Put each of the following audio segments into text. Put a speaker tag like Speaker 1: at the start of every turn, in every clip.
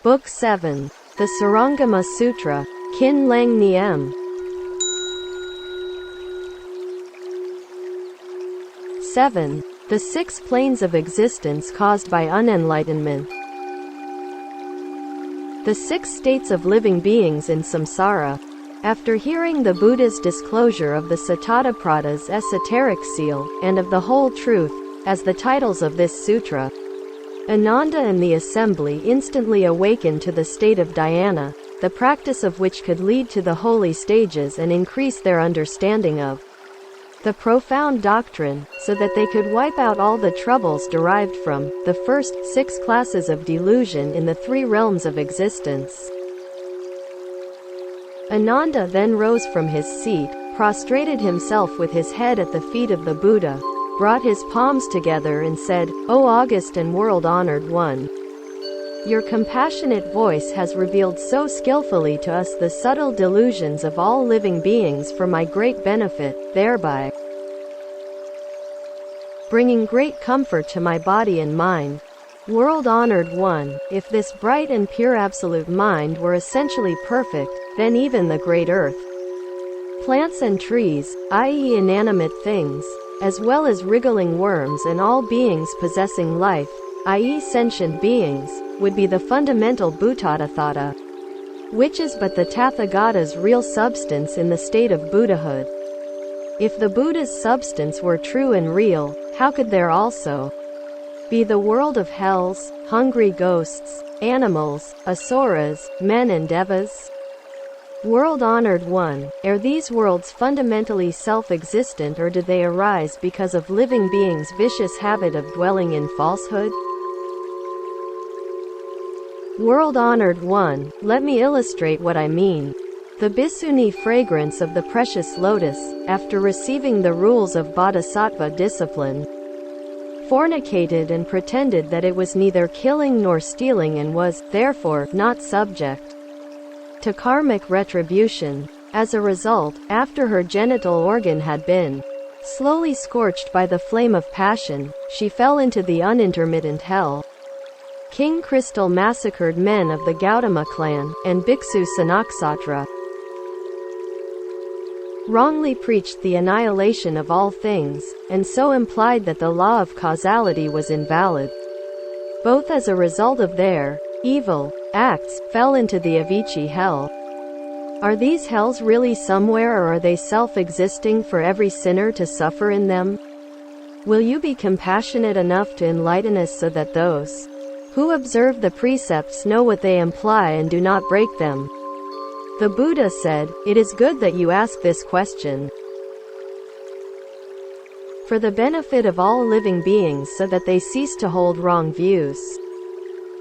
Speaker 1: Book 7. The Shurangama Sutra, Kinh Lăng Nghiêm. 7. The 6 planes of existence caused by unenlightenment. The 6 states of living beings in samsara. After hearing the Buddha's disclosure of the Satadaprada's esoteric seal, and of the whole truth, as the titles of this sutra, Ananda and the assembly instantly awakened to the state of dhyana, the practice of which could lead to the holy stages and increase their understanding of the profound doctrine, so that they could wipe out all the troubles derived from the first 6 classes of delusion in the 3 realms of existence. Ananda then rose from his seat, prostrated himself with his head at the feet of the Buddha, brought his palms together and said, "O august and world-honored one, your compassionate voice has revealed so skillfully to us the subtle delusions of all living beings for my great benefit, thereby bringing great comfort to my body and mind. World-honored one, if this bright and pure absolute mind were essentially perfect, then even the great earth, plants and trees, i.e. inanimate things, as well as wriggling worms and all beings possessing life, i.e. sentient beings, would be the fundamental Bhutatthata, which is but the Tathagata's real substance in the state of Buddhahood. If the Buddha's substance were true and real, how could there also be the world of hells, hungry ghosts, animals, asuras, men and devas? World-honored one, are these worlds fundamentally self-existent, or do they arise because of living beings' vicious habit of dwelling in falsehood? World-honored one, let me illustrate what I mean. The Bhikkhuni fragrance of the precious lotus, after receiving the rules of bodhisattva discipline, fornicated and pretended that it was neither killing nor stealing and was, therefore, not subject to karmic retribution. As a result, after her genital organ had been slowly scorched by the flame of passion, she fell into the unintermittent hell. King Crystal massacred men of the Gautama clan, and Bhiksu Sanaksatra wrongly preached the annihilation of all things, and so implied that the law of causality was invalid. Both as a result of their evil acts, fell into the Avici hell. Are these hells really somewhere, or are they self-existing for every sinner to suffer in them? Will you be compassionate enough to enlighten us so that those who observe the precepts know what they imply and do not break them? The Buddha said, "It is good that you ask this question for the benefit of all living beings so that they cease to hold wrong views.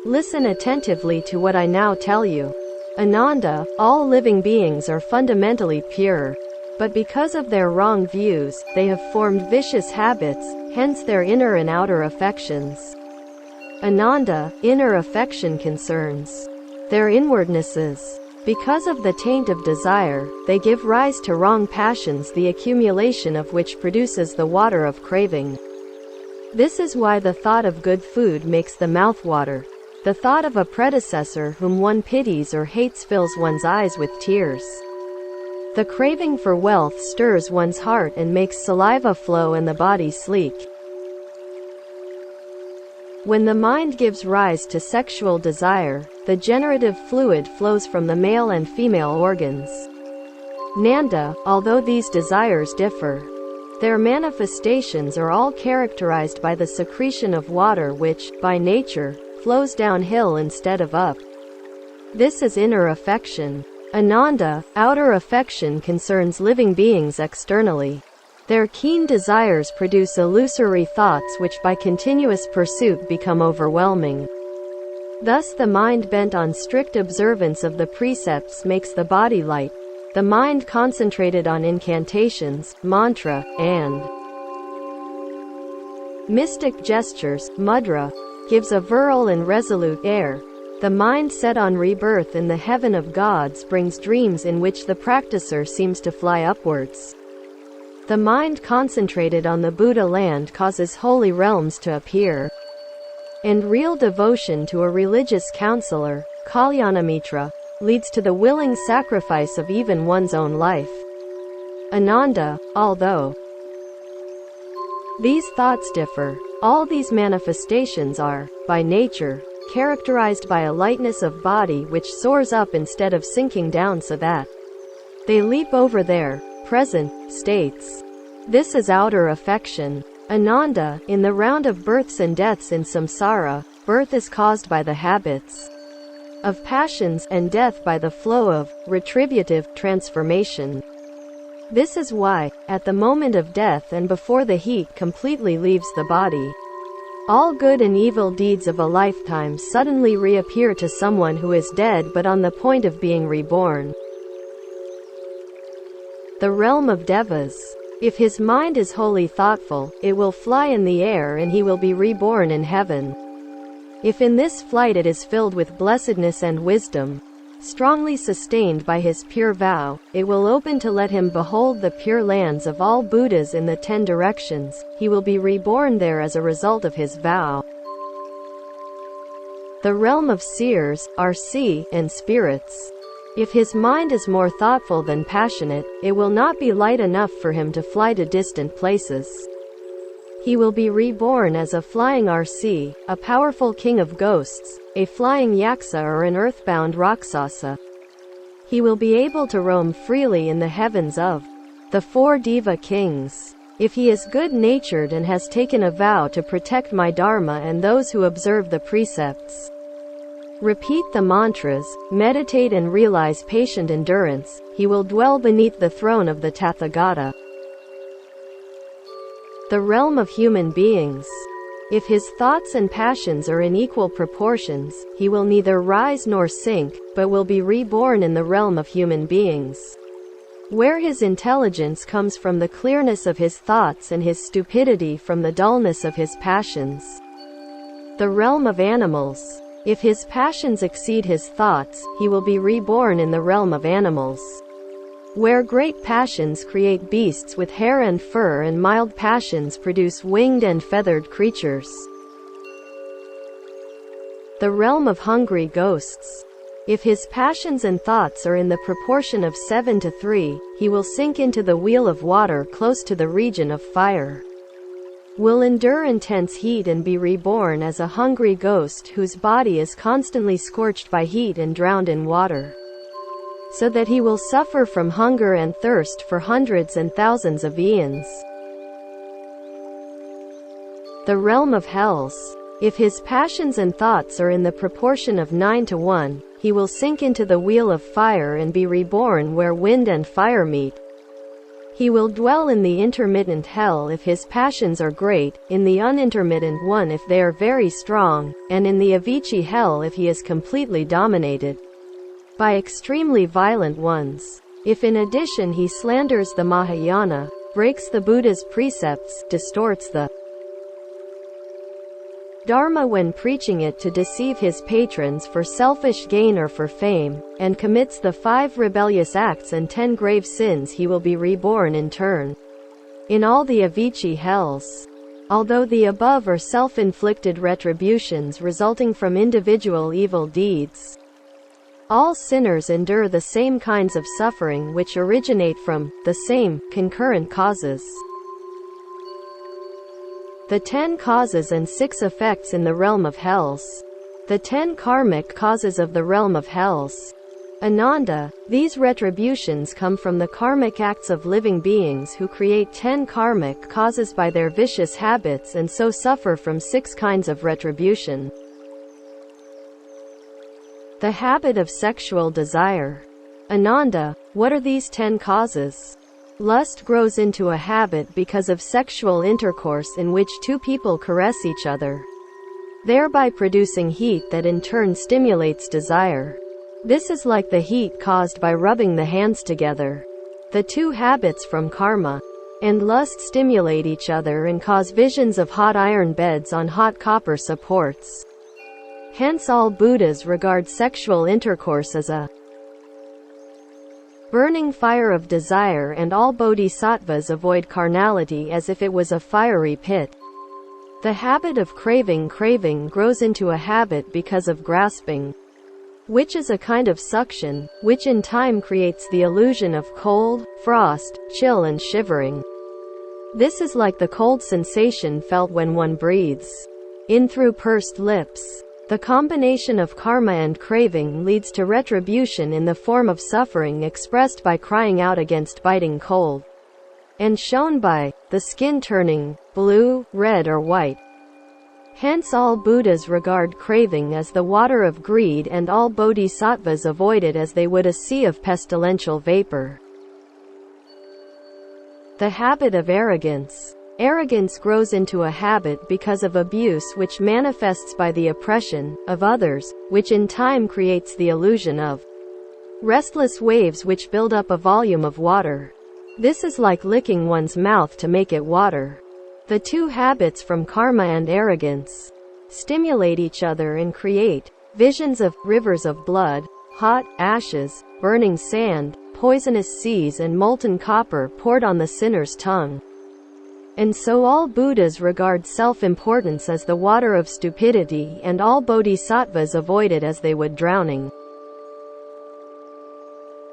Speaker 1: Listen attentively to what I now tell you. Ananda, all living beings are fundamentally pure. But because of their wrong views, they have formed vicious habits, hence their inner and outer affections. Ananda, inner affection concerns their inwardnesses. Because of the taint of desire, they give rise to wrong passions, the accumulation of which produces the water of craving. This is why the thought of good food makes the mouth water. The thought of a predecessor whom one pities or hates fills one's eyes with tears. The craving for wealth stirs one's heart and makes saliva flow and the body sleek. When the mind gives rise to sexual desire, the generative fluid flows from the male and female organs. Nanda, although these desires differ, their manifestations are all characterized by the secretion of water which, by nature, flows downhill instead of up. This is inner affection. Ananda, outer affection concerns living beings externally. Their keen desires produce illusory thoughts which by continuous pursuit become overwhelming. Thus the mind bent on strict observance of the precepts makes the body light. The mind concentrated on incantations, mantra, and mystic gestures, mudra, gives a virile and resolute air. The mind set on rebirth in the heaven of gods brings dreams in which the practicer seems to fly upwards. The mind concentrated on the Buddha land causes holy realms to appear. And real devotion to a religious counselor, Kalyanamitra, leads to the willing sacrifice of even one's own life. Ananda, although these thoughts differ, all these manifestations are, by nature, characterized by a lightness of body which soars up instead of sinking down so that they leap over their present states. This is outer affection. Ananda, in the round of births and deaths in samsara, birth is caused by the habits of passions, and death by the flow of retributive transformation. This is why, at the moment of death and before the heat completely leaves the body, all good and evil deeds of a lifetime suddenly reappear to someone who is dead but on the point of being reborn. The realm of devas. If his mind is wholly thoughtful, it will fly in the air and he will be reborn in heaven. If in this flight it is filled with blessedness and wisdom, strongly sustained by his pure vow, it will open to let him behold the pure lands of all Buddhas in the 10 directions. He will be reborn there as a result of his vow. The realm of seers, are sea, and spirits. If his mind is more thoughtful than passionate, it will not be light enough for him to fly to distant places. He will be reborn as a flying RC, a powerful king of ghosts, a flying yaksa or an earthbound Rakshasa. He will be able to roam freely in the heavens of the 4 Deva kings. If he is good-natured and has taken a vow to protect my dharma and those who observe the precepts, repeat the mantras, meditate and realize patient endurance, he will dwell beneath the throne of the Tathagata. The realm of human beings. If his thoughts and passions are in equal proportions, he will neither rise nor sink, but will be reborn in the realm of human beings, where his intelligence comes from the clearness of his thoughts and his stupidity from the dullness of his passions. The realm of animals. If his passions exceed his thoughts, he will be reborn in the realm of animals, where great passions create beasts with hair and fur and mild passions produce winged and feathered creatures. The realm of hungry ghosts. If his passions and thoughts are in the proportion of 7 to 3, he will sink into the wheel of water close to the region of fire, will endure intense heat and be reborn as a hungry ghost whose body is constantly scorched by heat and drowned in water, so that he will suffer from hunger and thirst for hundreds and thousands of eons. The realm of hells. If his passions and thoughts are in the proportion of 9 to 1, he will sink into the wheel of fire and be reborn where wind and fire meet. He will dwell in the intermittent hell if his passions are great, in the unintermittent one if they are very strong, and in the Avicii hell if he is completely dominated by extremely violent ones. If in addition he slanders the Mahayana, breaks the Buddha's precepts, distorts the Dharma when preaching it to deceive his patrons for selfish gain or for fame, and commits the 5 rebellious acts and 10 grave sins, he will be reborn in turn in all the Avicii hells. Although the above are self-inflicted retributions resulting from individual evil deeds, all sinners endure the same kinds of suffering which originate from the same concurrent causes. The 10 causes and 6 effects in the realm of hells. The 10 karmic causes of the realm of hells. Ananda, these retributions come from the karmic acts of living beings who create 10 karmic causes by their vicious habits and so suffer from 6 kinds of retribution. The habit of sexual desire. Ananda, what are these 10 causes? Lust grows into a habit because of sexual intercourse in which 2 people caress each other, thereby producing heat that in turn stimulates desire. This is like the heat caused by rubbing the hands together. The 2 habits from karma and lust stimulate each other and cause visions of hot iron beds on hot copper supports. Hence all Buddhas regard sexual intercourse as a burning fire of desire, and all bodhisattvas avoid carnality as if it was a fiery pit. The habit of craving grows into a habit because of grasping. which is a kind of suction, which in time creates the illusion of cold, frost, chill and shivering. This is like the cold sensation felt when one breathes in through pursed lips. The combination of karma and craving leads to retribution in the form of suffering expressed by crying out against biting cold, and shown by the skin turning blue, red or white. Hence all Buddhas regard craving as the water of greed, and all bodhisattvas avoid it as they would a sea of pestilential vapor. The habit of arrogance. Arrogance grows into a habit because of abuse, which manifests by the oppression of others, which in time creates the illusion of restless waves which build up a volume of water. This is like licking one's mouth to make it water. The two habits from karma and arrogance stimulate each other and create visions of rivers of blood, hot ashes, burning sand, poisonous seas and molten copper poured on the sinner's tongue. And so all Buddhas regard self-importance as the water of stupidity, and all bodhisattvas avoid it as they would drowning.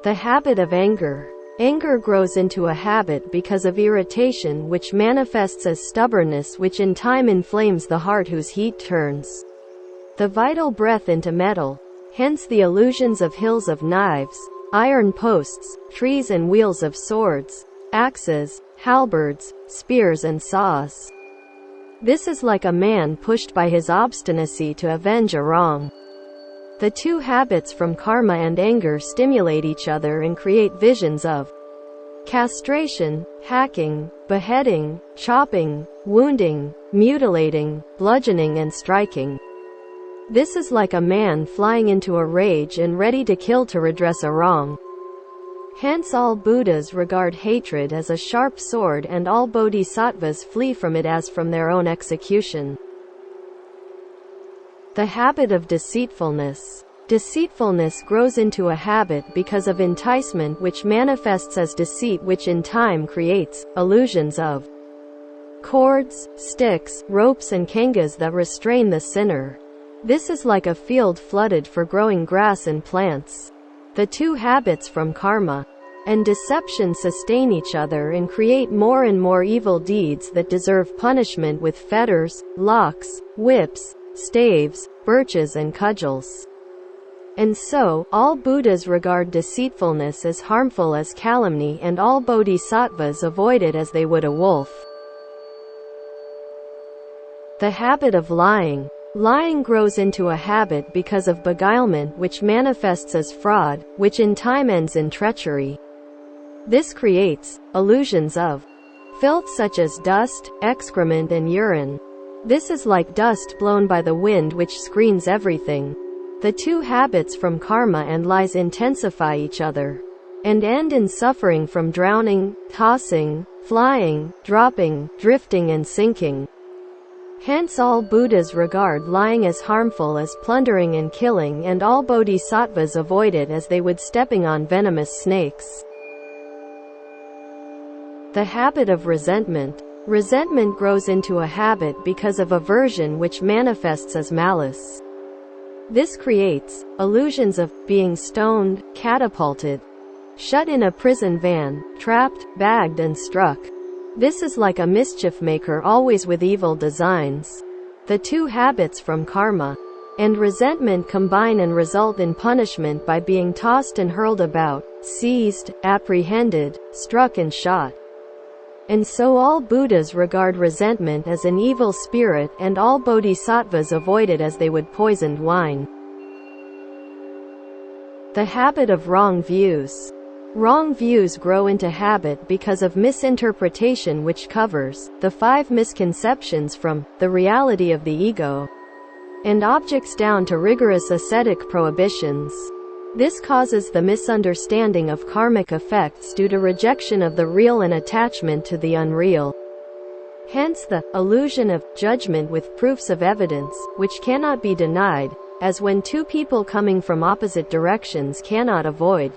Speaker 1: The habit of anger. Anger grows into a habit because of irritation, which manifests as stubbornness, which in time inflames the heart, whose heat turns the vital breath into metal. Hence the illusions of hills of knives, iron posts, trees and wheels of swords, axes, halberds, spears and saws. This is like a man pushed by his obstinacy to avenge a wrong. The two habits from karma and anger stimulate each other and create visions of castration, hacking, beheading, chopping, wounding, mutilating, bludgeoning and striking. This is like a man flying into a rage and ready to kill to redress a wrong. Hence all Buddhas regard hatred as a sharp sword, and all bodhisattvas flee from it as from their own execution. The habit of deceitfulness. Deceitfulness grows into a habit because of enticement, which manifests as deceit, which in time creates illusions of cords, sticks, ropes and kangas that restrain the sinner. This is like a field flooded for growing grass and plants. The two habits from karma and deception sustain each other and create more and more evil deeds that deserve punishment with fetters, locks, whips, staves, birches and cudgels. And so, all Buddhas regard deceitfulness as harmful as calumny, and all bodhisattvas avoid it as they would a wolf. The habit of lying. Lying grows into a habit because of beguilement, which manifests as fraud, which in time ends in treachery. This creates illusions of filth such as dust, excrement and urine. This is like dust blown by the wind, which screens everything. The two habits from karma and lies intensify each other and end in suffering from drowning, tossing, flying, dropping, drifting and sinking. Hence all Buddhas regard lying as harmful as plundering and killing, and all bodhisattvas avoid it as they would stepping on venomous snakes. The habit of resentment. Resentment grows into a habit because of aversion, which manifests as malice. This creates illusions of being stoned, catapulted, shut in a prison van, trapped, bagged and struck. This is like a mischief maker, always with evil designs. The two habits from karma and resentment combine and result in punishment by being tossed and hurled about, seized, apprehended, struck and shot. And so all Buddhas regard resentment as an evil spirit, and all bodhisattvas avoid it as they would poisoned wine. The habit of wrong views. Wrong views grow into habit because of misinterpretation, which covers the 5 misconceptions from the reality of the ego and objects down to rigorous ascetic prohibitions. This causes the misunderstanding of karmic effects due to rejection of the real and attachment to the unreal. Hence the illusion of judgment with proofs of evidence, which cannot be denied, as when two people coming from opposite directions cannot avoid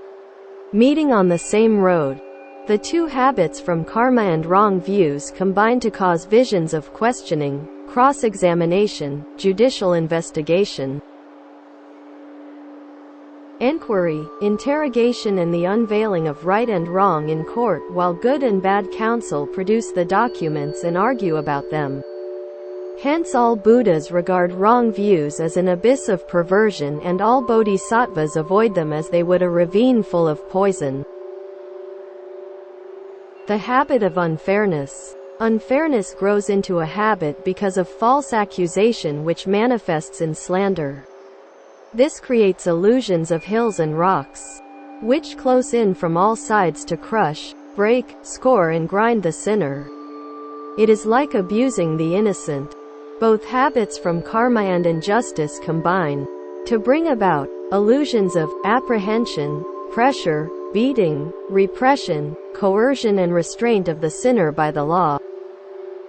Speaker 1: meeting on the same road. The two habits from karma and wrong views combine to cause visions of questioning, cross-examination, judicial investigation. enquiry, interrogation and the unveiling of right and wrong in court, while good and bad counsel produce the documents and argue about them. Hence all Buddhas regard wrong views as an abyss of perversion, and all bodhisattvas avoid them as they would a ravine full of poison. The habit of unfairness. Unfairness grows into a habit because of false accusation, which manifests in slander. This creates illusions of hills and rocks, which close in from all sides to crush, break, score and grind the sinner. It is like abusing the innocent. Both habits from karma and injustice combine to bring about illusions of apprehension, pressure, beating, repression, coercion and restraint of the sinner by the law.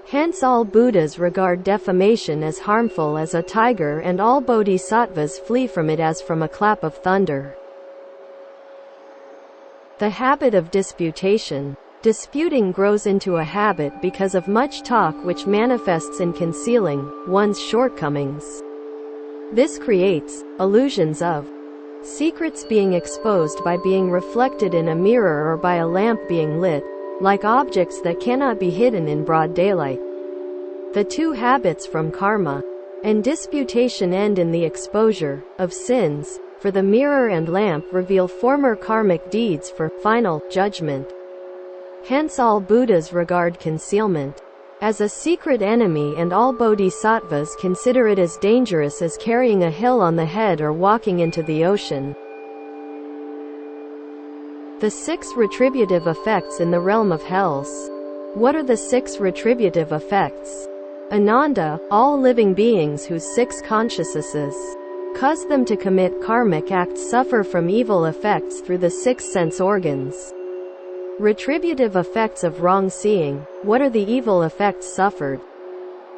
Speaker 1: Hence all Buddhas regard defamation as harmful as a tiger, and all bodhisattvas flee from it as from a clap of thunder. The habit of disputation. Disputing grows into a habit because of much talk, which manifests in concealing one's shortcomings. This creates illusions of secrets being exposed by being reflected in a mirror or by a lamp being lit, like objects that cannot be hidden in broad daylight. The two habits from karma and disputation end in the exposure of sins, for the mirror and lamp reveal former karmic deeds for final judgment. Hence all Buddhas regard concealment as a secret enemy, and all bodhisattvas consider it as dangerous as carrying a hill on the head or walking into the ocean. The 6 retributive effects in the realm of hells. What are the 6 retributive effects? Ananda, all living beings whose 6 consciousnesses cause them to commit karmic acts suffer from evil effects through the 6 sense organs. Retributive effects of wrong seeing. What are the evil effects suffered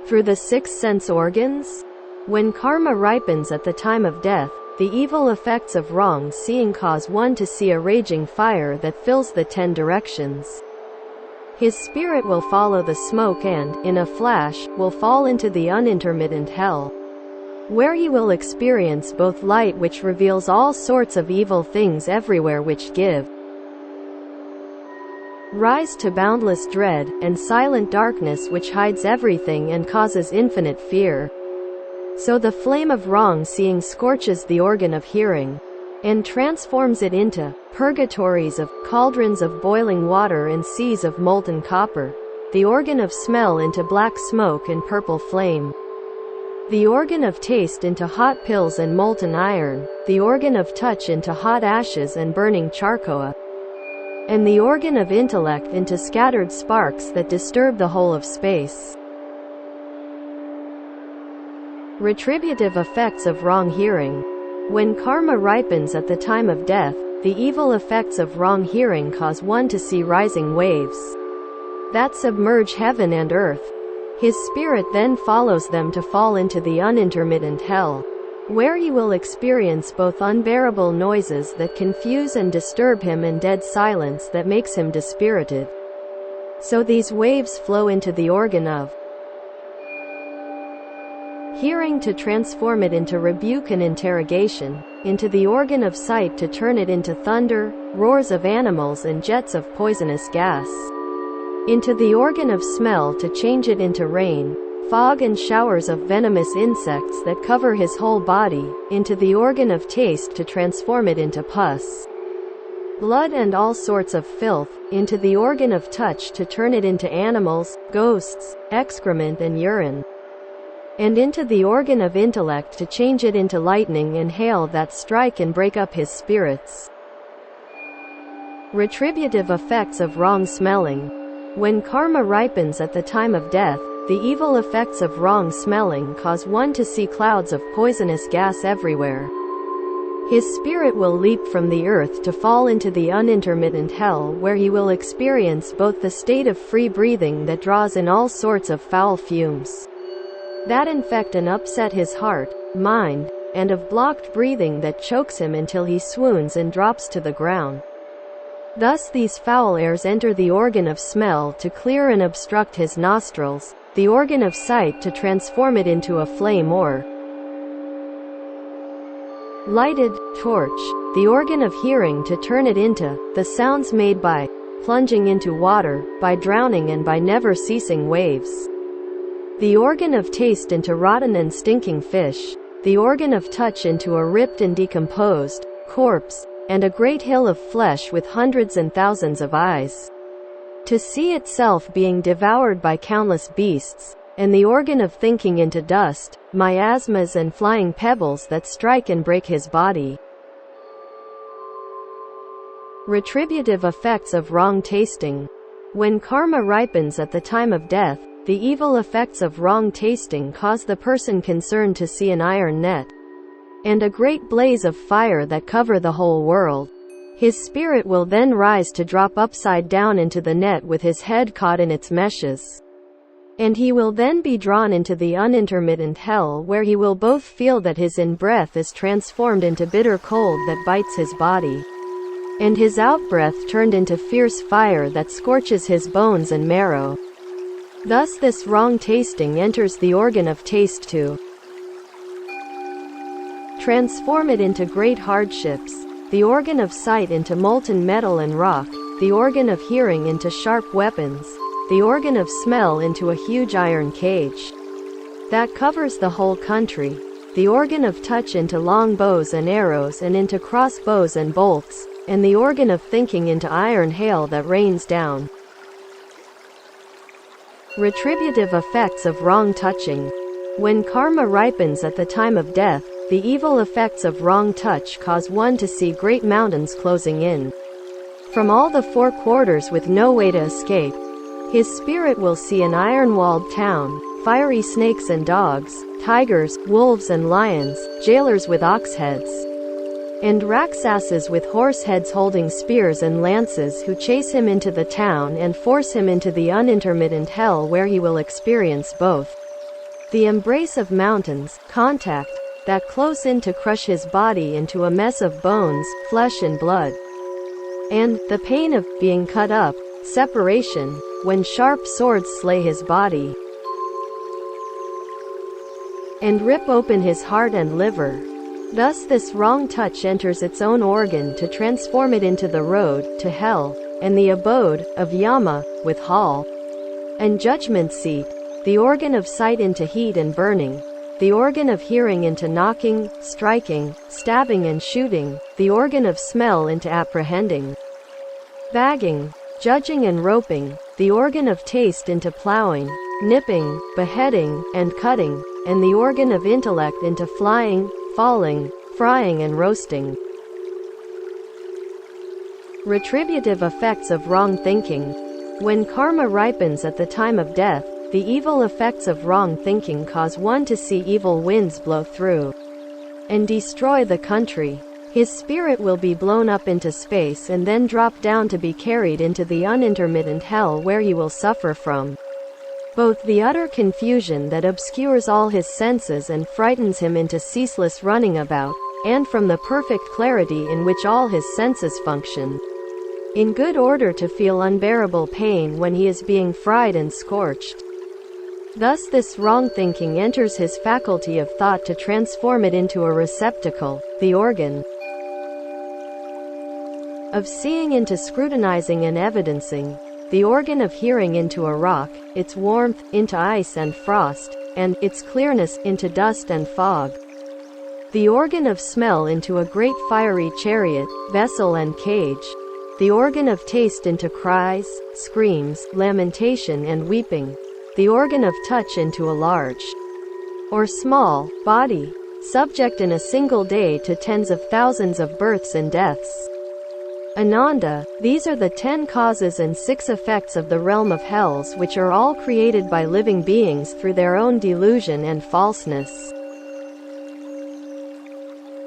Speaker 1: through the 6 sense organs? When karma ripens at the time of death, the evil effects of wrong seeing cause one to see a raging fire that fills the 10 directions. His spirit will follow the smoke and, in a flash, will fall into the unintermittent hell, where he will experience both light, which reveals all sorts of evil things everywhere, which give rise to boundless dread, and silent darkness which hides everything and causes infinite fear. So the flame of wrong seeing scorches the organ of hearing, and transforms it into purgatories of cauldrons of boiling water and seas of molten copper, the organ of smell into black smoke and purple flame, the organ of taste into hot pills and molten iron, the organ of touch into hot ashes and burning charcoal, and the organ of intellect into scattered sparks that disturb the whole of space. Retributive effects of wrong hearing. When karma ripens at the time of death, the evil effects of wrong hearing cause one to see rising waves that submerge heaven and earth. His spirit then follows them to fall into the unintermittent hell, where he will experience both unbearable noises that confuse and disturb him and dead silence that makes him dispirited. So these waves flow into the organ of hearing to transform it into rebuke and interrogation, into the organ of sight to turn it into thunder, roars of animals and jets of poisonous gas, into the organ of smell to change it into rain, fog and showers of venomous insects that cover his whole body, into the organ of taste to transform it into pus, blood and all sorts of filth, into the organ of touch to turn it into animals, ghosts, excrement and urine, and into the organ of intellect to change it into lightning and hail that strike and break up his spirits. Retributive effects of wrong smelling. When karma ripens at the time of death, the evil effects of wrong smelling cause one to see clouds of poisonous gas everywhere. His spirit will leap from the earth to fall into the unintermittent hell, where he will experience both the state of free breathing that draws in all sorts of foul fumes that infect and upset his heart, mind, and of blocked breathing that chokes him until he swoons and drops to the ground. Thus these foul airs enter the organ of smell to clear and obstruct his nostrils, the organ of sight to transform it into a flame or lighted torch, the organ of hearing to turn it into the sounds made by plunging into water, by drowning and by never ceasing waves. The organ of taste into rotten and stinking fish, the organ of touch into a ripped and decomposed corpse, and a great hill of flesh with hundreds and thousands of eyes, to see itself being devoured by countless beasts, and the organ of thinking into dust, miasmas and flying pebbles that strike and break his body. Retributive effects of wrong tasting. When karma ripens at the time of death, the evil effects of wrong tasting cause the person concerned to see an iron net and a great blaze of fire that cover the whole world. His spirit will then rise to drop upside down into the net with his head caught in its meshes. And he will then be drawn into the unintermittent hell, where he will both feel that his in-breath is transformed into bitter cold that bites his body, and his out-breath turned into fierce fire that scorches his bones and marrow. Thus this wrong tasting enters the organ of taste to transform it into great hardships, the organ of sight into molten metal and rock, the organ of hearing into sharp weapons, the organ of smell into a huge iron cage that covers the whole country, the organ of touch into long bows and arrows and into crossbows and bolts, and the organ of thinking into iron hail that rains down. Retributive effects of wrong touching. When karma ripens at the time of death, the evil effects of wrong touch cause one to see great mountains closing in from all the four quarters with no way to escape. His spirit will see an iron-walled town, fiery snakes and dogs, tigers, wolves and lions, jailers with ox heads, and Rakshasas with horse heads holding spears and lances who chase him into the town and force him into the unintermittent hell, where he will experience both the embrace of mountains, contact that close in to crush his body into a mess of bones, flesh and blood, and the pain of being cut up, separation, when sharp swords slay his body and rip open his heart and liver. Thus this wrong touch enters its own organ to transform it into the road to hell, and the abode of Yama, with hall and judgment seat, the organ of sight into heat and burning, the organ of hearing into knocking, striking, stabbing and shooting, the organ of smell into apprehending, bagging, judging and roping, the organ of taste into plowing, nipping, beheading, and cutting, and the organ of intellect into flying, falling, frying and roasting. Retributive effects of wrong thinking. When karma ripens at the time of death, the evil effects of wrong thinking cause one to see evil winds blow through and destroy the country. His spirit will be blown up into space and then drop down to be carried into the unintermittent hell, where he will suffer from both the utter confusion that obscures all his senses and frightens him into ceaseless running about, and from the perfect clarity in which all his senses function in good order to feel unbearable pain when he is being fried and scorched. Thus this wrong thinking enters his faculty of thought to transform it into a receptacle, the organ of seeing into scrutinizing and evidencing, the organ of hearing into a rock, its warmth into ice and frost, and its clearness into dust and fog, the organ of smell into a great fiery chariot, vessel and cage, the organ of taste into cries, screams, lamentation and weeping, the organ of touch into a large or small body, subject in a single day to tens of thousands of births and deaths. Ananda, these are the 10 causes and 6 effects of the realm of hells, which are all created by living beings through their own delusion and falseness.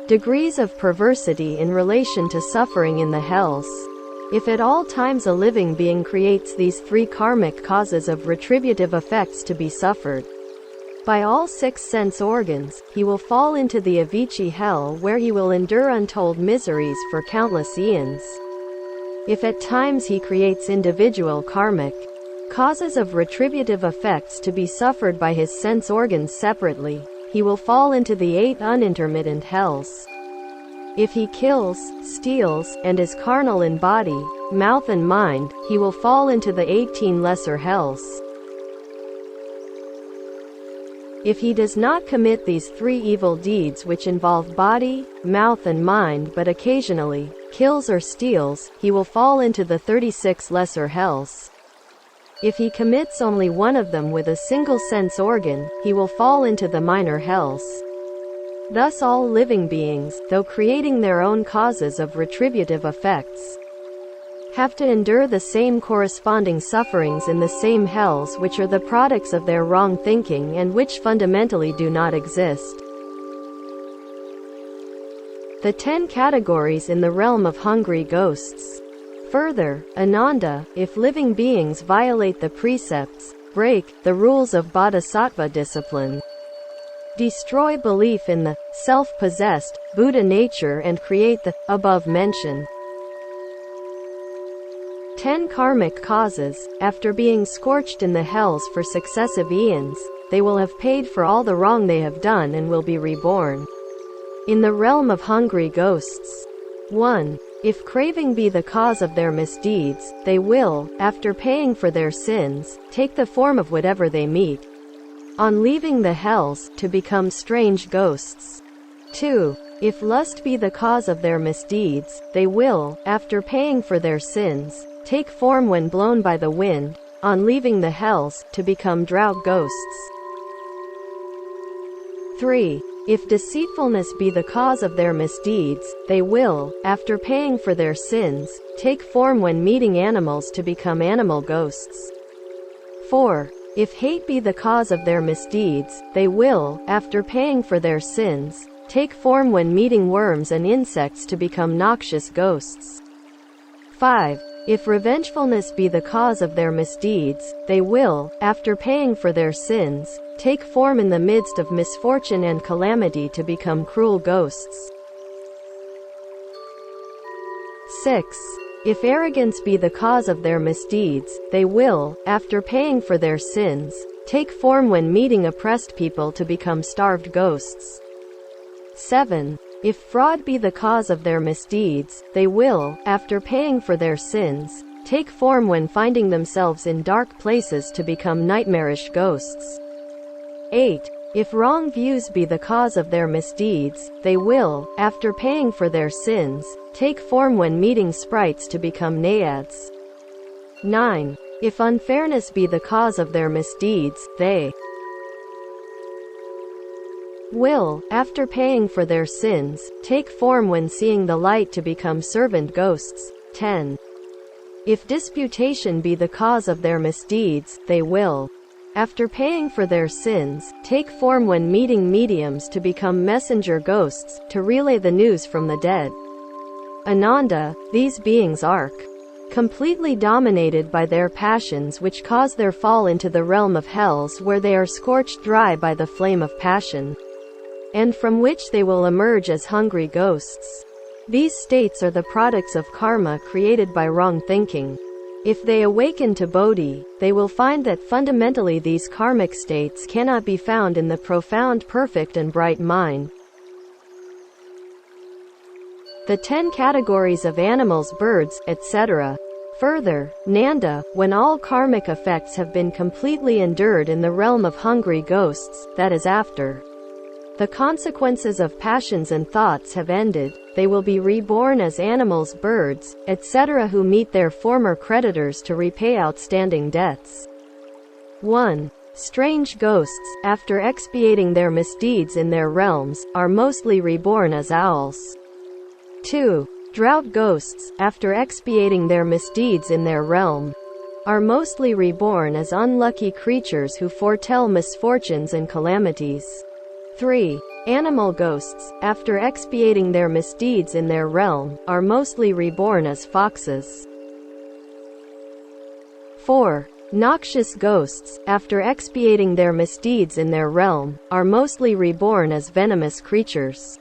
Speaker 1: Degrees of perversity in relation to suffering in the hells. If at all times a living being creates these 3 karmic causes of retributive effects to be suffered by all 6 sense organs, he will fall into the Avicii hell, where he will endure untold miseries for countless eons. If at times he creates individual karmic causes of retributive effects to be suffered by his sense organs separately, he will fall into the 8 unintermittent hells. If he kills, steals, and is carnal in body, mouth and mind, he will fall into the 18 lesser hells. If he does not commit these 3 evil deeds which involve body, mouth and mind but occasionally kills or steals, he will fall into the 36 lesser hells. If he commits only one of them with a single sense organ, he will fall into the minor hells. Thus all living beings, though creating their own causes of retributive effects, have to endure the same corresponding sufferings in the same hells which are the products of their wrong thinking and which fundamentally do not exist. The 10 categories in the realm of hungry ghosts. Further, Ananda, if living beings violate the precepts, break the rules of bodhisattva discipline, destroy belief in the self-possessed Buddha nature and create the above-mentioned 10 karmic causes, after being scorched in the hells for successive eons, they will have paid for all the wrong they have done and will be reborn in the realm of hungry ghosts. 1. If craving be the cause of their misdeeds, they will, after paying for their sins, take the form of whatever they meet, on leaving the hells, to become strange ghosts. 2. If lust be the cause of their misdeeds, they will, after paying for their sins, take form when blown by the wind, on leaving the hells, to become drought ghosts. 3. If deceitfulness be the cause of their misdeeds, they will, after paying for their sins, take form when meeting animals to become animal ghosts. 4. If hate be the cause of their misdeeds, they will, after paying for their sins, take form when meeting worms and insects to become noxious ghosts. 5. If revengefulness be the cause of their misdeeds, they will, after paying for their sins, take form in the midst of misfortune and calamity to become cruel ghosts. 6. If arrogance be the cause of their misdeeds, they will, after paying for their sins, take form when meeting oppressed people to become starved ghosts. 7. If fraud be the cause of their misdeeds, they will, after paying for their sins, take form when finding themselves in dark places to become nightmarish ghosts. 8. If wrong views be the cause of their misdeeds, they will, after paying for their sins, take form when meeting sprites to become naiads. 9. If unfairness be the cause of their misdeeds, they will, after paying for their sins, take form when seeing the light to become servant ghosts. 10. If disputation be the cause of their misdeeds, they will, after paying for their sins, take form when meeting mediums to become messenger ghosts, to relay the news from the dead. Ananda, these beings are completely dominated by their passions which cause their fall into the realm of hells where they are scorched dry by the flame of passion, and from which they will emerge as hungry ghosts. These states are the products of karma created by wrong thinking. If they awaken to bodhi, they will find that fundamentally these karmic states cannot be found in the profound, perfect and bright mind. The 10 categories of animals, birds, etc. Further, Nanda, when all karmic effects have been completely endured in the realm of hungry ghosts, that is after the consequences of passions and thoughts have ended, they will be reborn as animals, birds, etc. who meet their former creditors to repay outstanding debts. 1. Strange ghosts, after expiating their misdeeds in their realms, are mostly reborn as owls. 2. Drought ghosts, after expiating their misdeeds in their realm, are mostly reborn as unlucky creatures who foretell misfortunes and calamities. 3. Animal ghosts, after expiating their misdeeds in their realm, are mostly reborn as foxes. 4. Noxious ghosts, after expiating their misdeeds in their realm, are mostly reborn as venomous creatures.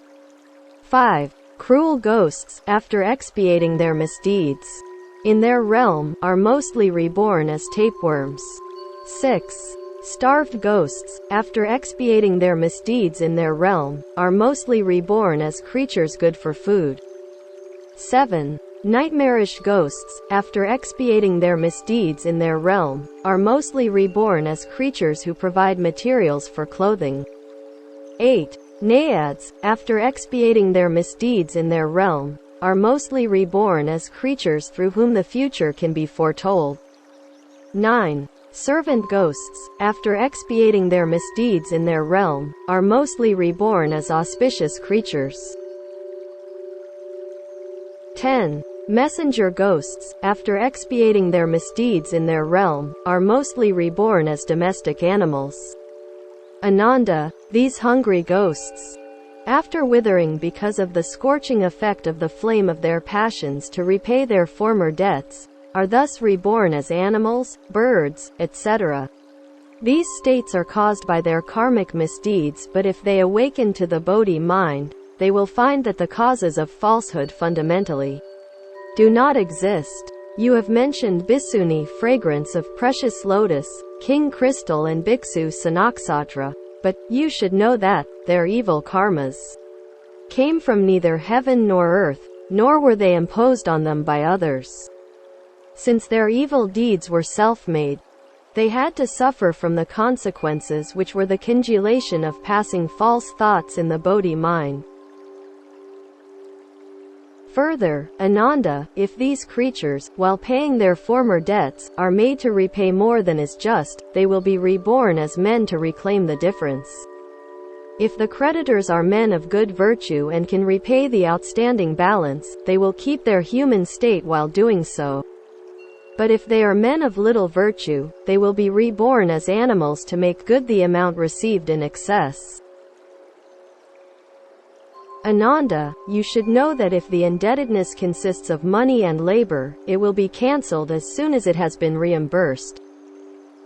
Speaker 1: 5. Cruel ghosts, after expiating their misdeeds in their realm, are mostly reborn as tapeworms. 6. Starved ghosts, after expiating their misdeeds in their realm, are mostly reborn as creatures good for food. 7. Nightmarish ghosts, after expiating their misdeeds in their realm, are mostly reborn as creatures who provide materials for clothing. 8. Naiads, after expiating their misdeeds in their realm, are mostly reborn as creatures through whom the future can be foretold. 9. Servant ghosts, after expiating their misdeeds in their realm, are mostly reborn as auspicious creatures. 10. Messenger ghosts, after expiating their misdeeds in their realm, are mostly reborn as domestic animals. Ananda, these hungry ghosts, after withering because of the scorching effect of the flame of their passions to repay their former debts, are thus reborn as animals, birds, etc. These states are caused by their karmic misdeeds, but if they awaken to the Bodhi mind, they will find that the causes of falsehood fundamentally do not exist. You have mentioned Bhissuni, fragrance of precious lotus, king crystal and Bhiksu Sanaksatra, but you should know that their evil karmas came from neither heaven nor earth, nor were they imposed on them by others. Since their evil deeds were self-made, they had to suffer from the consequences, which were the congelation of passing false thoughts in the Bodhi mind. Further, Ananda, if these creatures, while paying their former debts, are made to repay more than is just, they will be reborn as men to reclaim the difference. If the creditors are men of good virtue and can repay the outstanding balance, they will keep their human state while doing so. But if they are men of little virtue, they will be reborn as animals to make good the amount received in excess. Ananda, you should know that if the indebtedness consists of money and labor, it will be cancelled as soon as it has been reimbursed.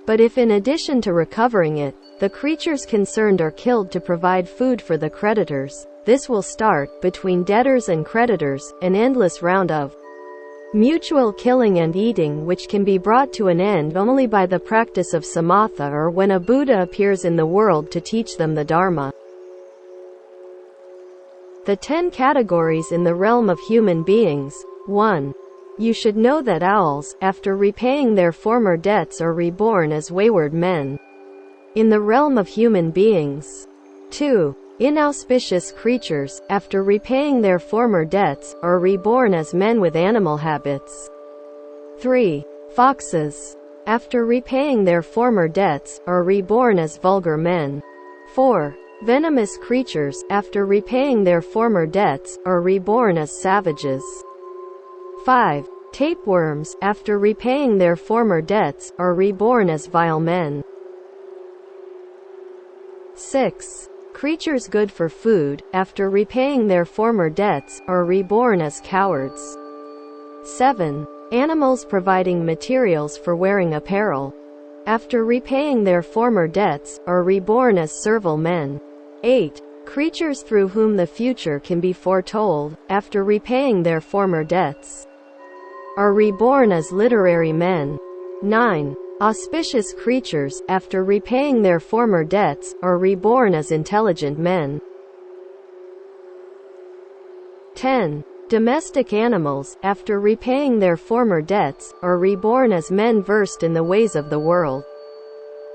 Speaker 1: But if in addition to recovering it, the creatures concerned are killed to provide food for the creditors, this will start, between debtors and creditors, an endless round of mutual killing and eating, which can be brought to an end only by the practice of samatha or when a Buddha appears in the world to teach them the Dharma. The 10 categories in the realm of human beings. 1. You should know that owls, after repaying their former debts, are reborn as wayward men in the realm of human beings. 2. Inauspicious creatures, after repaying their former debts, are reborn as men with animal habits. 3. Foxes, after repaying their former debts, are reborn as vulgar men. 4. Venomous creatures, after repaying their former debts, are reborn as savages. 5. Tapeworms, after repaying their former debts, are reborn as vile men. 6. Creatures good for food, after repaying their former debts, are reborn as cowards. 7. Animals providing materials for wearing apparel, after repaying their former debts, are reborn as servile men. 8. Creatures through whom the future can be foretold, after repaying their former debts, are reborn as literary men. 9. Auspicious creatures, after repaying their former debts, are reborn as intelligent men. 10. Domestic animals, after repaying their former debts, are reborn as men versed in the ways of the world.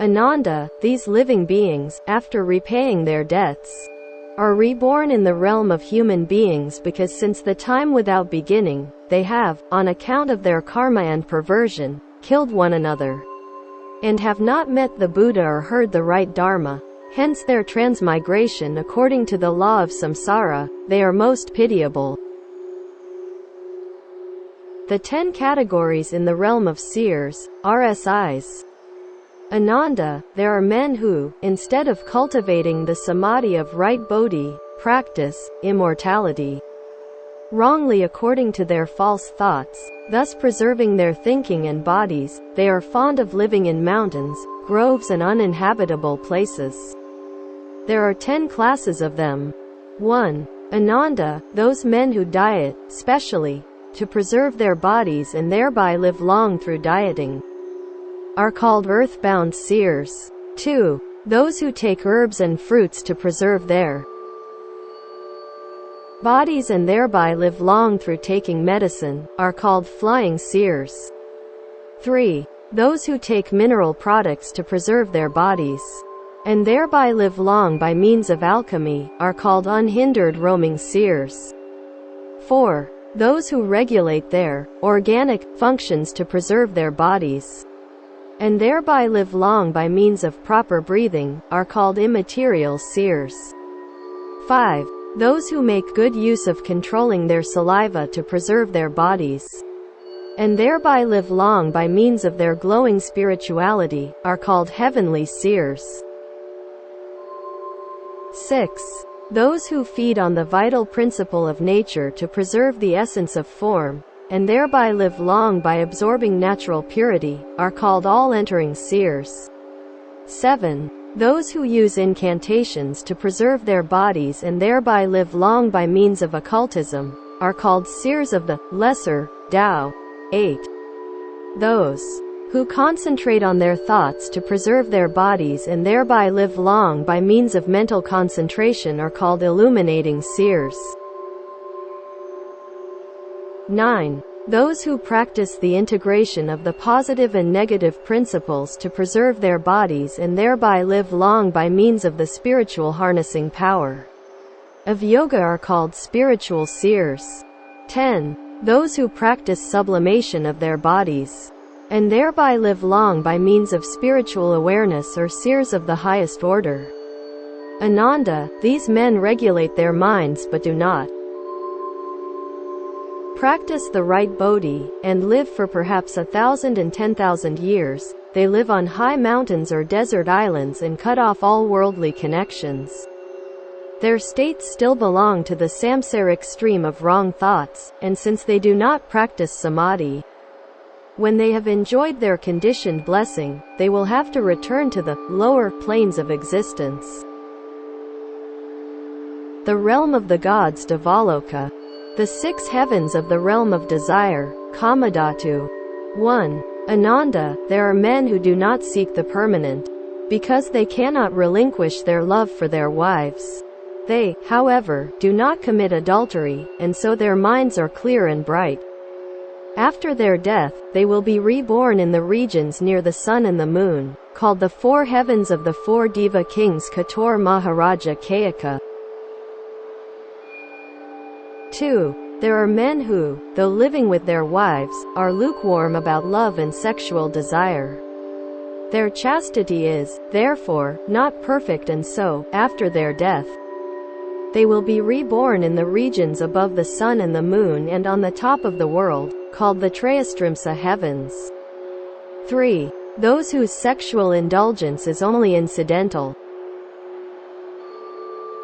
Speaker 1: Ananda, these living beings, after repaying their debts, are reborn in the realm of human beings because since the time without beginning, they have, on account of their karma and perversion, killed one another, and have not met the Buddha or heard the right Dharma. Hence their transmigration according to the law of samsara, they are most pitiable. The 10 categories in the realm of seers, RSIs. Ananda, there are men who, instead of cultivating the samadhi of right bodhi, practice immortality wrongly according to their false thoughts, thus preserving their thinking and bodies. They are fond of living in mountains, groves and uninhabitable places. There are 10 classes of them. 1. Ananda, those men who diet, specially, to preserve their bodies and thereby live long through dieting, are called earthbound seers. 2. Those who take herbs and fruits to preserve their bodies and thereby live long through taking medicine, are called flying seers. 3. Those who take mineral products to preserve their bodies, and thereby live long by means of alchemy, are called unhindered roaming seers. 4. Those who regulate their organic functions to preserve their bodies, and thereby live long by means of proper breathing, are called immaterial seers. 5. Those who make good use of controlling their saliva to preserve their bodies, and thereby live long by means of their glowing spirituality, are called heavenly seers. 6. Those who feed on the vital principle of nature to preserve the essence of form, and thereby live long by absorbing natural purity, are called all-entering seers. 7. Those who use incantations to preserve their bodies and thereby live long by means of occultism, are called seers of the lesser Tao. 8. Those who concentrate on their thoughts to preserve their bodies and thereby live long by means of mental concentration are called illuminating seers. 9. Those who practice the integration of the positive and negative principles to preserve their bodies and thereby live long by means of the spiritual harnessing power of yoga are called spiritual seers. 10. Those who practice sublimation of their bodies, and thereby live long by means of spiritual awareness are seers of the highest order. Ananda, these men regulate their minds but do not practice the right bodhi, and live for perhaps 1,000 and 10,000 years. They live on high mountains or desert islands and cut off all worldly connections. Their states still belong to the samsaric stream of wrong thoughts, and since they do not practice samadhi, when they have enjoyed their conditioned blessing, they will have to return to the lower planes of existence. The realm of the gods Devaloka. The 6 heavens of the realm of desire, Kamadhatu. 1. Ananda, there are men who do not seek the permanent, because they cannot relinquish their love for their wives. They, however, do not commit adultery, and so their minds are clear and bright. After their death, they will be reborn in the regions near the sun and the moon, called the 4 heavens of the 4 Deva kings Kator Maharaja Kayaka. 2. There are men who, though living with their wives, are lukewarm about love and sexual desire. Their chastity is, therefore, not perfect, and so, after their death, they will be reborn in the regions above the sun and the moon and on the top of the world, called the Trayastrimsa heavens. 3. Those whose sexual indulgence is only incidental,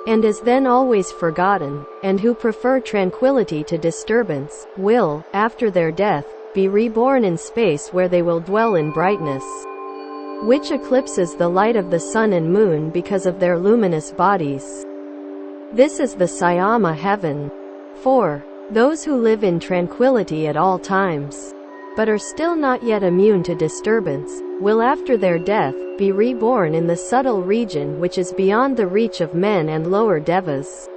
Speaker 1: and is then always forgotten, and who prefer tranquility to disturbance, will, after their death, be reborn in space where they will dwell in brightness, which eclipses the light of the sun and moon because of their luminous bodies. This is the Sayama heaven. 4. Those who live in tranquility at all times, but are still not yet immune to disturbance, will after their death, be reborn in the subtle region which is beyond the reach of men and lower devas,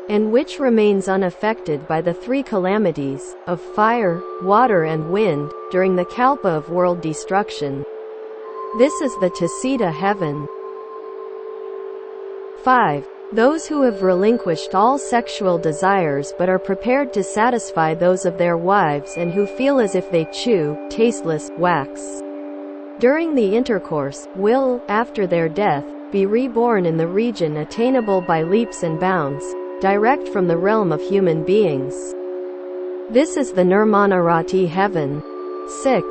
Speaker 1: and which remains unaffected by the 3 calamities, of fire, water and wind, during the kalpa of world destruction. This is the Tasita heaven. 5. Those who have relinquished all sexual desires but are prepared to satisfy those of their wives and who feel as if they chew tasteless wax during the intercourse, will, after their death, be reborn in the region attainable by leaps and bounds, direct from the realm of human beings. This is the Nirmanarati heaven. 6.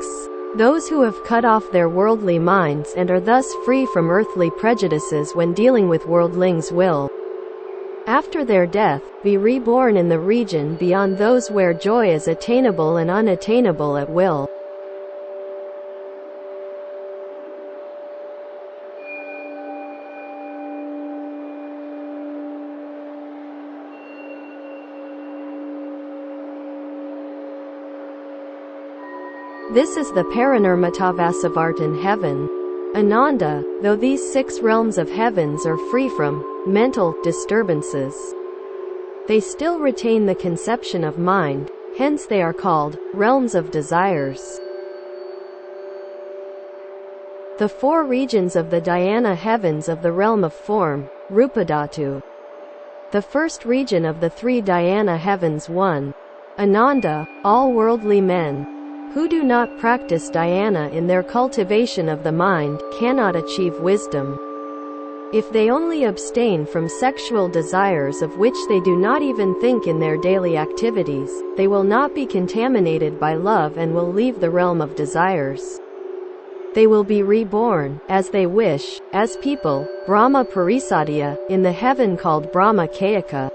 Speaker 1: Those who have cut off their worldly minds and are thus free from earthly prejudices when dealing with worldlings will, after their death, be reborn in the region beyond those where joy is attainable and unattainable at will. This is the Paranirmatavasavartan heaven. Ananda, though these 6 realms of heavens are free from mental disturbances, they still retain the conception of mind, hence they are called realms of desires. The 4 regions of the dhyana heavens of the realm of form, Rupadhatu. The first region of the 3 dhyana heavens 1. Ananda, all worldly men who do not practice dhyana in their cultivation of the mind cannot achieve wisdom. If they only abstain from sexual desires of which they do not even think in their daily activities, they will not be contaminated by love and will leave the realm of desires. They will be reborn, as they wish, as people, Brahma Parisadya, in the heaven called Brahma Kayaka.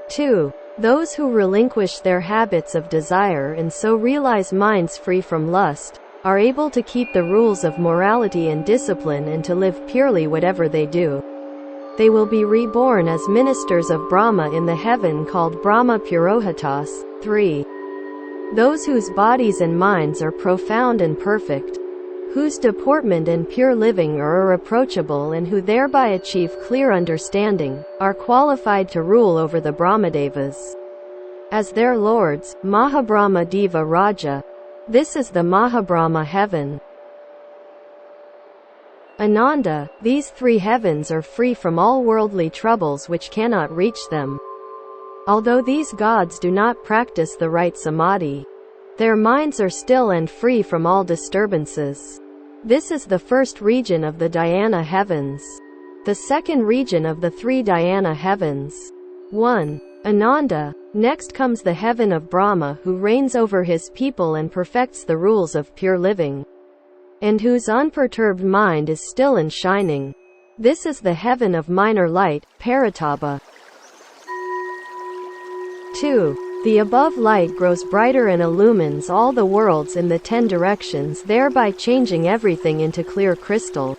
Speaker 1: 2. Those who relinquish their habits of desire and so realize minds free from lust, are able to keep the rules of morality and discipline and to live purely whatever they do. They will be reborn as ministers of Brahma in the heaven called Brahma Purohitas. 3. Those whose bodies and minds are profound and perfect, whose deportment and pure living are irreproachable and who thereby achieve clear understanding, are qualified to rule over the Brahmadevas as their lords, Mahabrahma Deva Raja. This is the Mahabrahma heaven. Ananda, these 3 heavens are free from all worldly troubles which cannot reach them. Although these gods do not practice the right samadhi, their minds are still and free from all disturbances. This is the first region of the dhyana heavens. The second region of the 3 dhyana heavens. 1. Ananda. Next comes the heaven of Brahma, who reigns over his people and perfects the rules of pure living, and whose unperturbed mind is still and shining. This is the heaven of minor light, Parataba. 2. The above light grows brighter and illumines all the worlds in the 10 directions, thereby changing everything into clear crystal.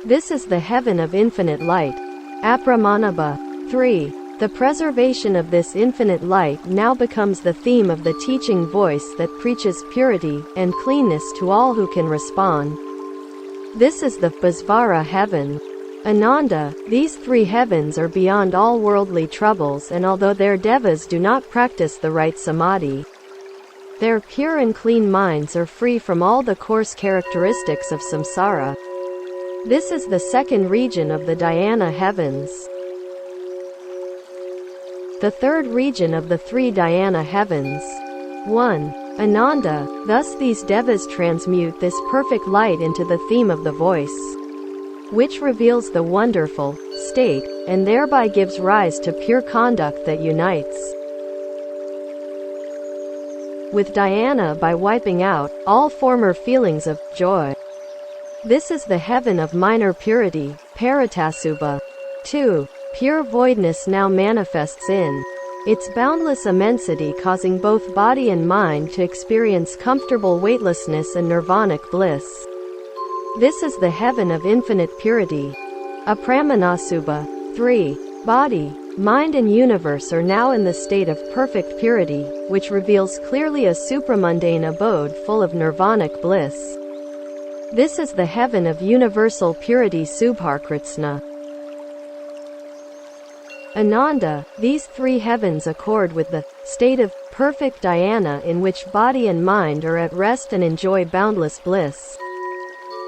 Speaker 1: This is the heaven of infinite light, Apramanabha. 3. The preservation of this infinite light now becomes the theme of the teaching voice that preaches purity and cleanness to all who can respond. This is the Bhasvara heaven. Ananda, these 3 heavens are beyond all worldly troubles, and although their devas do not practice the right samadhi, their pure and clean minds are free from all the coarse characteristics of samsara. This is the second region of the dhyana heavens. The third region of the 3 dhyana heavens. 1. Ananda, thus these devas transmute this perfect light into the theme of the voice, which reveals the wonderful state, and thereby gives rise to pure conduct that unites with dhyana by wiping out all former feelings of joy. This is the heaven of minor purity, Paratasubha. 2. Pure voidness now manifests in its boundless immensity, causing both body and mind to experience comfortable weightlessness and nirvanic bliss. This is the heaven of infinite purity, Apramanasubha. 3. Body, mind and universe are now in the state of perfect purity, which reveals clearly a supramundane abode full of nirvanic bliss. This is the heaven of universal purity, Subhakritsna. Ananda, these 3 heavens accord with the state of perfect dhyana in which body and mind are at rest and enjoy boundless bliss.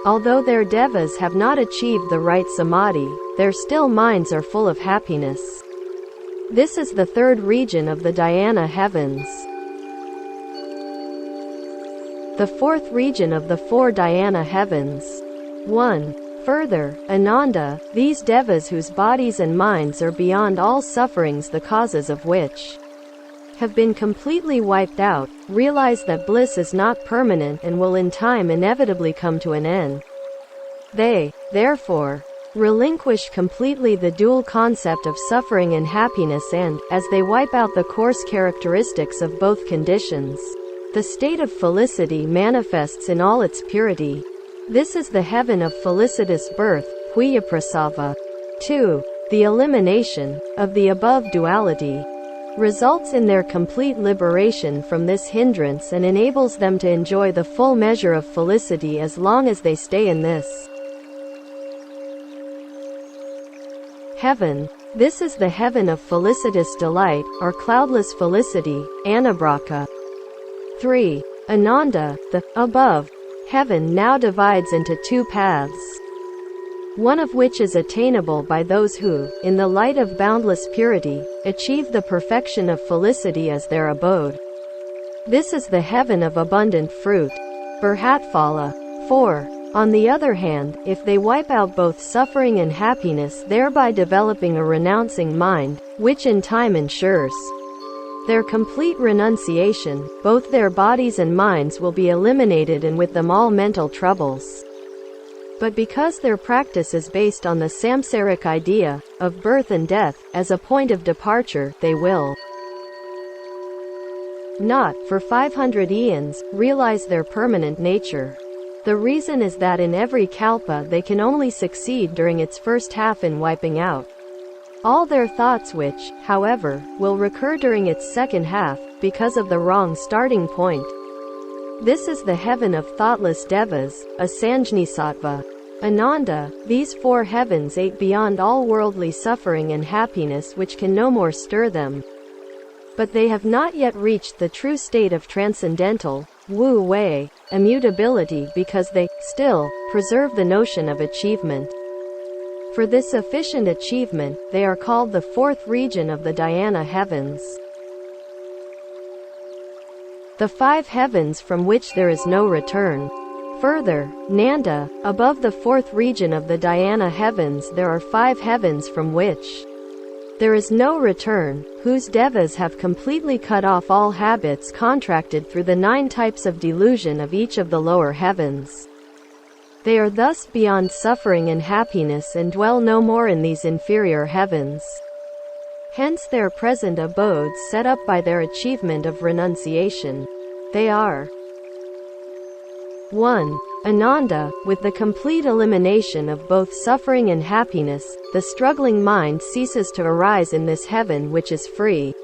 Speaker 1: Although their devas have not achieved the right samadhi, their still minds are full of happiness. This is the third region of the dhyana heavens. The fourth region of the 4 dhyana heavens. 1. Further, Ananda, these devas whose bodies and minds are beyond all sufferings, the causes of which have been completely wiped out, realize that bliss is not permanent and will in time inevitably come to an end. They, therefore, relinquish completely the dual concept of suffering and happiness, and, as they wipe out the coarse characteristics of both conditions, the state of felicity manifests in all its purity. This is the heaven of felicitous birth, Puyaprasava. 2. The elimination of the above duality results in their complete liberation from this hindrance and enables them to enjoy the full measure of felicity as long as they stay in this heaven. This is the heaven of felicitous delight, or cloudless felicity, Anabraka. 3. Ananda, the above heaven, now divides into two paths, one of which is attainable by those who, in the light of boundless purity, achieve the perfection of felicity as their abode. This is the heaven of abundant fruit, Burhatphala. 4. On the other hand, if they wipe out both suffering and happiness, thereby developing a renouncing mind, which in time ensures their complete renunciation, both their bodies and minds will be eliminated, and with them all mental troubles. But because their practice is based on the samsaric idea of birth and death as a point of departure, they will not, for 500 eons, realize their permanent nature. The reason is that in every kalpa they can only succeed during its first half in wiping out all their thoughts, which, however, will recur during its second half, because of the wrong starting point. This is the heaven of thoughtless devas, a Sanjnisattva. Ananda, these four heavens ate beyond all worldly suffering and happiness which can no more stir them. But they have not yet reached the true state of transcendental, Wu Wei, immutability, because they, still, preserve the notion of achievement. For this efficient achievement, they are called the fourth region of the dhyana heavens. The five heavens from which there is no return. Further, Nanda, above the fourth region of the dhyana heavens there are five heavens from which there is no return, whose devas have completely cut off all habits contracted through the 9 types of delusion of each of the lower heavens. They are thus beyond suffering and happiness and dwell no more in these inferior heavens. Hence their present abodes set up by their achievement of renunciation. They are 1. Ananda, with the complete elimination of both suffering and happiness, the struggling mind ceases to arise in this heaven which is free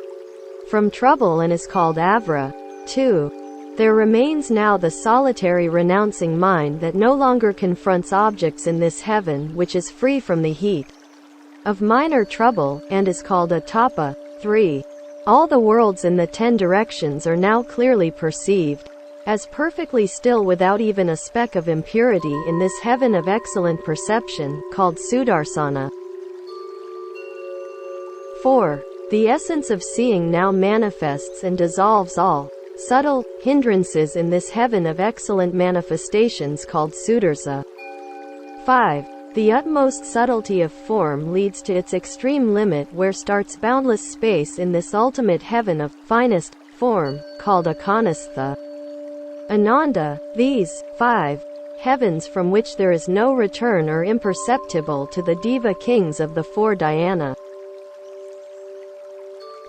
Speaker 1: from trouble and is called Avra. 2. There remains now the solitary renouncing mind that no longer confronts objects in this heaven which is free from the heat of minor trouble, and is called Atapa. 3. All the worlds in the 10 directions are now clearly perceived as perfectly still without even a speck of impurity in this heaven of excellent perception, called Sudarsana. 4. The essence of seeing now manifests and dissolves all subtle hindrances in this heaven of excellent manifestations called Sudarsa. 5. The utmost subtlety of form leads to its extreme limit where starts boundless space in this ultimate heaven of finest form, called Akanastha. Ananda, these 5 heavens from which there is no return are imperceptible to the Deva kings of the 4 dhyana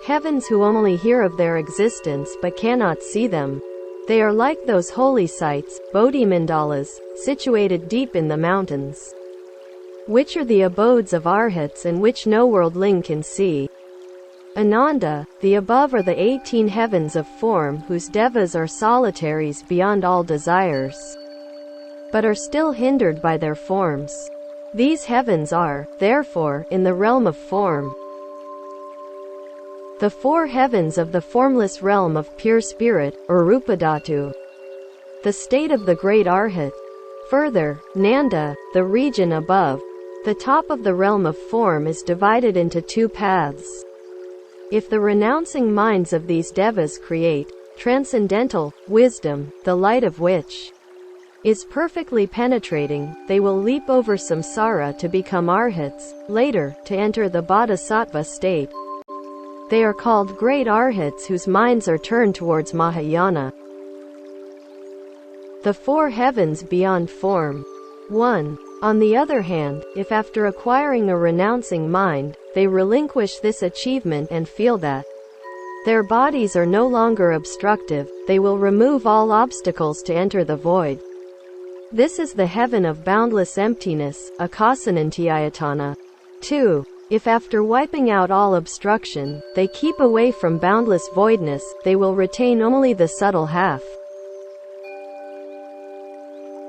Speaker 1: heavens who only hear of their existence but cannot see them. They are like those holy sites, Bodhi mandalas, situated deep in the mountains, which are the abodes of arhats and which no worldling can see. Ananda, the above are the 18 heavens of form whose devas are solitaries beyond all desires, but are still hindered by their forms. These heavens are, therefore, in the realm of form. The 4 heavens of the formless realm of pure spirit, or Rupadhatu, the state of the great Arhat. Further, Nanda, the region above, the top of the realm of form, is divided into 2 paths. If the renouncing minds of these devas create transcendental wisdom, the light of which is perfectly penetrating, they will leap over samsara to become arhats, later, to enter the bodhisattva state. They are called great arhats whose minds are turned towards Mahayana. The 4 heavens beyond form. 1. On the other hand, if after acquiring a renouncing mind, they relinquish this achievement and feel that their bodies are no longer obstructive, they will remove all obstacles to enter the void. This is the heaven of boundless emptiness, Akasanantiyatana. 2. If after wiping out all obstruction, they keep away from boundless voidness, they will retain only the subtle half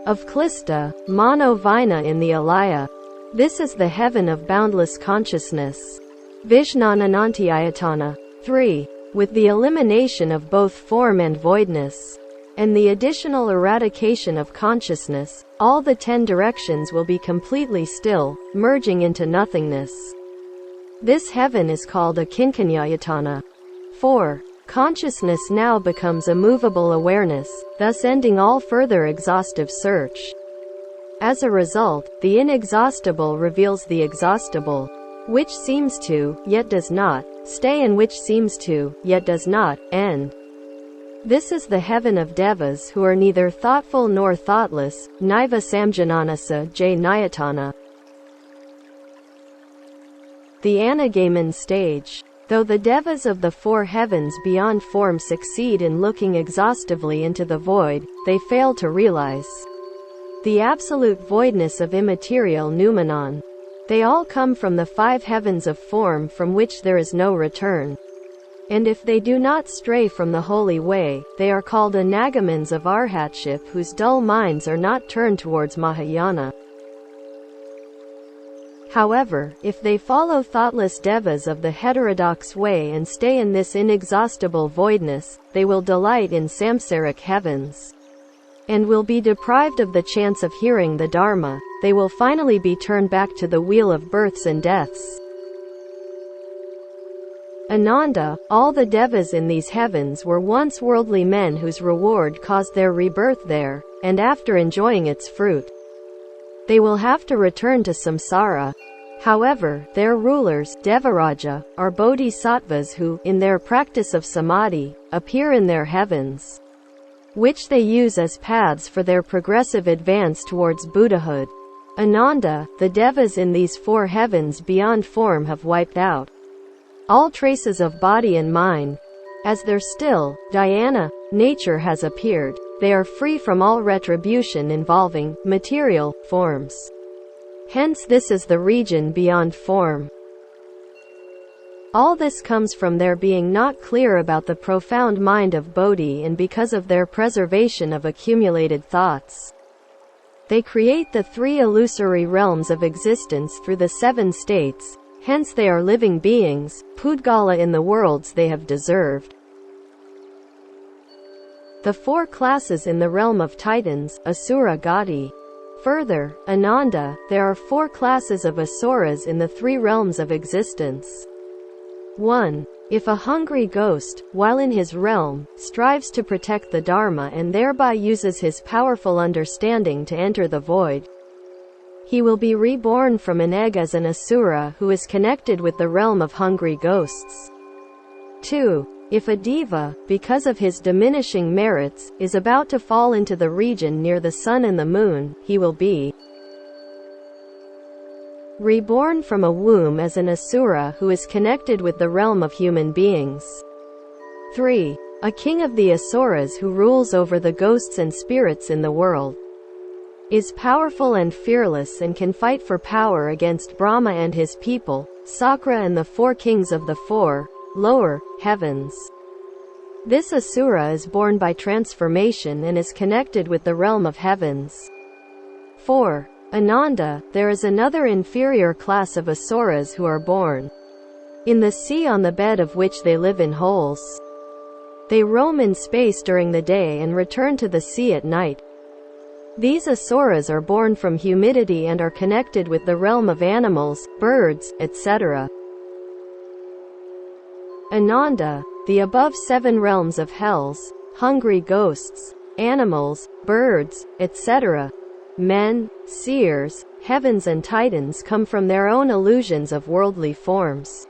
Speaker 1: of Klista, Mano Vina in the Alaya. This is the heaven of boundless consciousness. Vijnananantiyatana. 3. With the elimination of both form and voidness, and the additional eradication of consciousness, all the 10 directions will be completely still, merging into nothingness. This heaven is called a Kinkanyayatana. 4. Consciousness now becomes a movable awareness, thus ending all further exhaustive search. As a result, the inexhaustible reveals the exhaustible, which seems to, yet does not, stay and which seems to, yet does not, end. This is the heaven of devas who are neither thoughtful nor thoughtless, Naiva Samjananasa J. Nayatana. The Anagaman stage. Though the devas of the 4 heavens beyond form succeed in looking exhaustively into the void, they fail to realize the absolute voidness of immaterial noumenon. They all come from the 5 heavens of form from which there is no return. And if they do not stray from the holy way, they are called anagamans of arhatship whose dull minds are not turned towards Mahayana. However, if they follow thoughtless devas of the heterodox way and stay in this inexhaustible voidness, they will delight in samsaric heavens, and will be deprived of the chance of hearing the Dharma. They will finally be turned back to the wheel of births and deaths. Ananda, all the devas in these heavens were once worldly men whose reward caused their rebirth there, and after enjoying its fruit, they will have to return to samsara. However, their rulers, Devaraja, are bodhisattvas who, in their practice of samadhi, appear in their heavens, which they use as paths for their progressive advance towards Buddhahood. Ananda, the devas in these 4 heavens beyond form have wiped out all traces of body and mind. As their still, dhyana, nature has appeared, they are free from all retribution involving material forms. Hence this is the region beyond form. All this comes from their being not clear about the profound mind of Bodhi and because of their preservation of accumulated thoughts. They create the 3 illusory realms of existence through the 7 states, hence they are living beings, Pudgala in the worlds they have deserved. The 4 classes in the realm of Titans, Asura Gati. Further, Ananda, there are 4 classes of Asuras in the 3 realms of existence. 1. If a hungry ghost, while in his realm, strives to protect the Dharma and thereby uses his powerful understanding to enter the void, he will be reborn from an egg as an Asura who is connected with the realm of hungry ghosts. 2. If a Deva, because of his diminishing merits, is about to fall into the region near the sun and the moon, he will be reborn from a womb as an Asura who is connected with the realm of human beings. 3. A king of the Asuras who rules over the ghosts and spirits in the world, is powerful and fearless and can fight for power against Brahma and his people, Sakra and the 4 kings of the 4 lower heavens. This Asura is born by transformation and is connected with the realm of heavens. 4. Ananda, there is another inferior class of Asuras who are born in the sea on the bed of which they live in holes. They roam in space during the day and return to the sea at night. These Asuras are born from humidity and are connected with the realm of animals, birds, etc. Ananda, the above 7 realms of hells, hungry ghosts, animals, birds, etc., men, seers, heavens and titans come from their own illusions of worldly forms.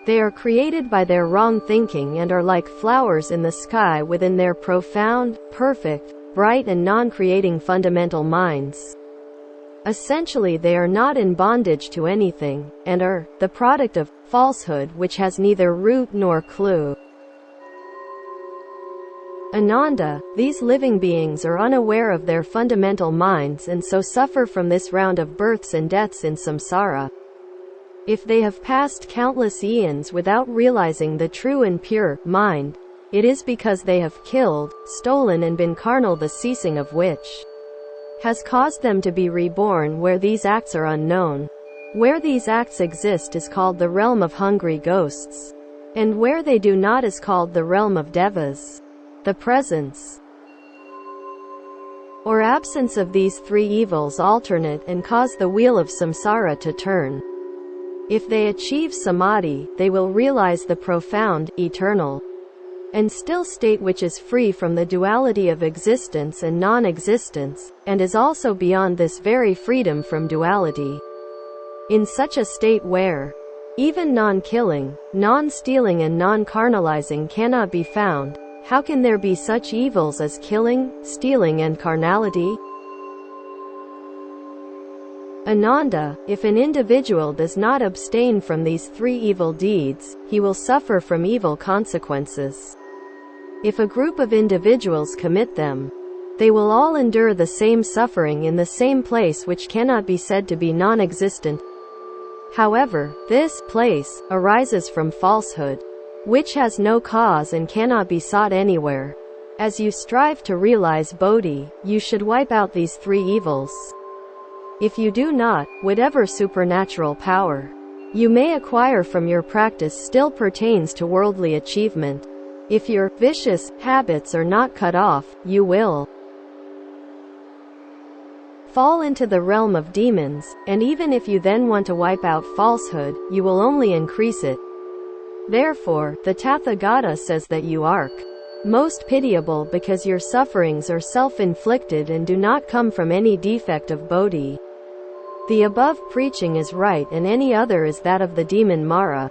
Speaker 1: They are created by their wrong thinking and are like flowers in the sky within their profound, perfect, bright and non-creating fundamental minds. Essentially they are not in bondage to anything, and are the product of falsehood which has neither root nor clue. Ananda, these living beings are unaware of their fundamental minds and so suffer from this round of births and deaths in samsara. If they have passed countless eons without realizing the true and pure mind, it is because they have killed, stolen and been carnal, the ceasing of which has caused them to be reborn where these acts are unknown. Where these acts exist is called the realm of hungry ghosts, and where they do not is called the realm of devas. The presence or absence of these three evils alternate and cause the wheel of samsara to turn. If they achieve samadhi, they will realize the profound, eternal, and still state which is free from the duality of existence and non-existence, and is also beyond this very freedom from duality. In such a state where even non-killing, non-stealing and non-carnalizing cannot be found, how can there be such evils as killing, stealing and carnality? Ananda, if an individual does not abstain from these three evil deeds, he will suffer from evil consequences. If a group of individuals commit them, they will all endure the same suffering in the same place, which cannot be said to be non-existent. However, this place arises from falsehood, which has no cause and cannot be sought anywhere. As you strive to realize Bodhi, you should wipe out these three evils. If you do not, whatever supernatural power you may acquire from your practice still pertains to worldly achievement. If your vicious habits are not cut off, you will fall into the realm of demons, and even if you then want to wipe out falsehood, you will only increase it. Therefore, the Tathagata says that you are most pitiable because your sufferings are self-inflicted and do not come from any defect of Bodhi. The above preaching is right and any other is that of the demon Mara.